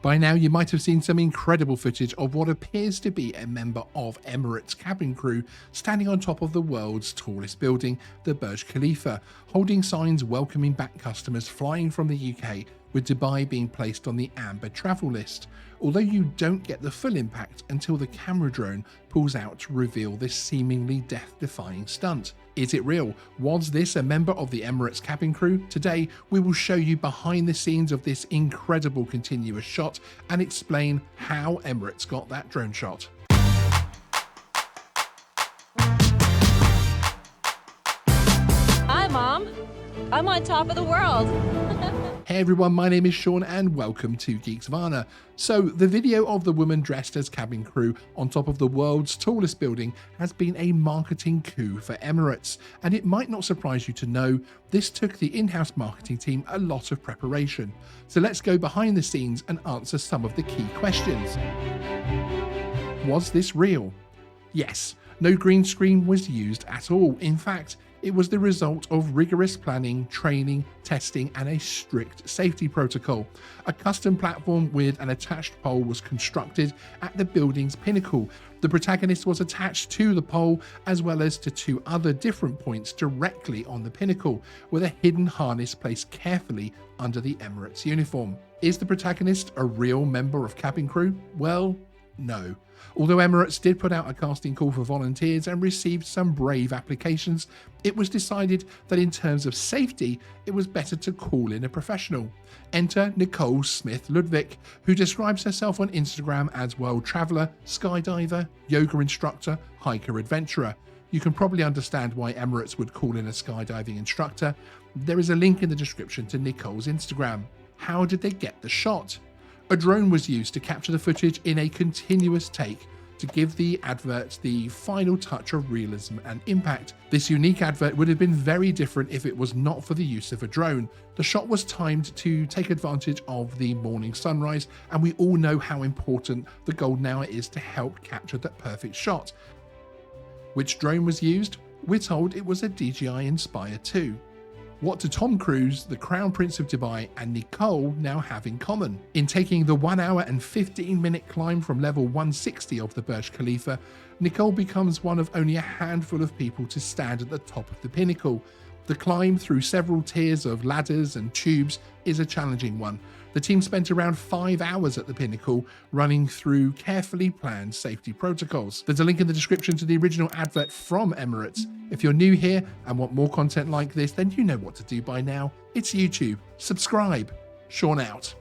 By now, you might have seen some incredible footage of what appears to be a member of Emirates cabin crew standing on top of the world's tallest building, the Burj Khalifa, holding signs welcoming back customers flying from the UK, with Dubai being placed on the amber travel list. Although you don't get the full impact until the camera drone pulls out to reveal this seemingly death-defying stunt. Is it real? Was this a member of the Emirates cabin crew? Today, we will show you behind the scenes of this incredible continuous shot and explain how Emirates got that drone shot. Hi, Mom. I'm on top of the world. Hey everyone, my name is Sean and welcome to Geeksvana. So the video of the woman dressed as cabin crew on top of the world's tallest building has been a marketing coup for Emirates, and it might not surprise you to know this took the in-house marketing team a lot of preparation. So let's go behind the scenes and answer some of the key questions. Was this real? Yes, no green screen was used at all. In fact, it was the result of rigorous planning, training, testing, and a strict safety protocol. A custom platform with an attached pole was constructed at the building's pinnacle. The protagonist was attached to the pole as well as to two other different points directly on the pinnacle, with a hidden harness placed carefully under the Emirates uniform. Is the protagonist a real member of cabin crew? Well, no. Although Emirates did put out a casting call for volunteers and received some brave applications, it was decided that in terms of safety, it was better to call in a professional. Enter Nicole Smith-Ludwig, who describes herself on Instagram as world traveller, skydiver, yoga instructor, hiker adventurer. You can probably understand why Emirates would call in a skydiving instructor. There is a link in the description to Nicole's Instagram. How did they get the shot? A drone was used to capture the footage in a continuous take to give the advert the final touch of realism and impact. This unique advert would have been very different if it was not for the use of a drone. The shot was timed to take advantage of the morning sunrise, and we all know how important the golden hour is to help capture that perfect shot. Which drone was used? We're told it was a DJI Inspire 2. What do Tom Cruise, the Crown Prince of Dubai, and Nicole now have in common? In taking the 1 hour and 15-minute climb from level 160 of the Burj Khalifa, Nicole becomes one of only a handful of people to stand at the top of the pinnacle. The climb through several tiers of ladders and tubes is a challenging one. The team spent around 5 hours at the pinnacle, running through carefully planned safety protocols. There's a link in the description to the original advert from Emirates. If you're new here and want more content like this, then you know what to do by now. It's YouTube. Subscribe. Sean out.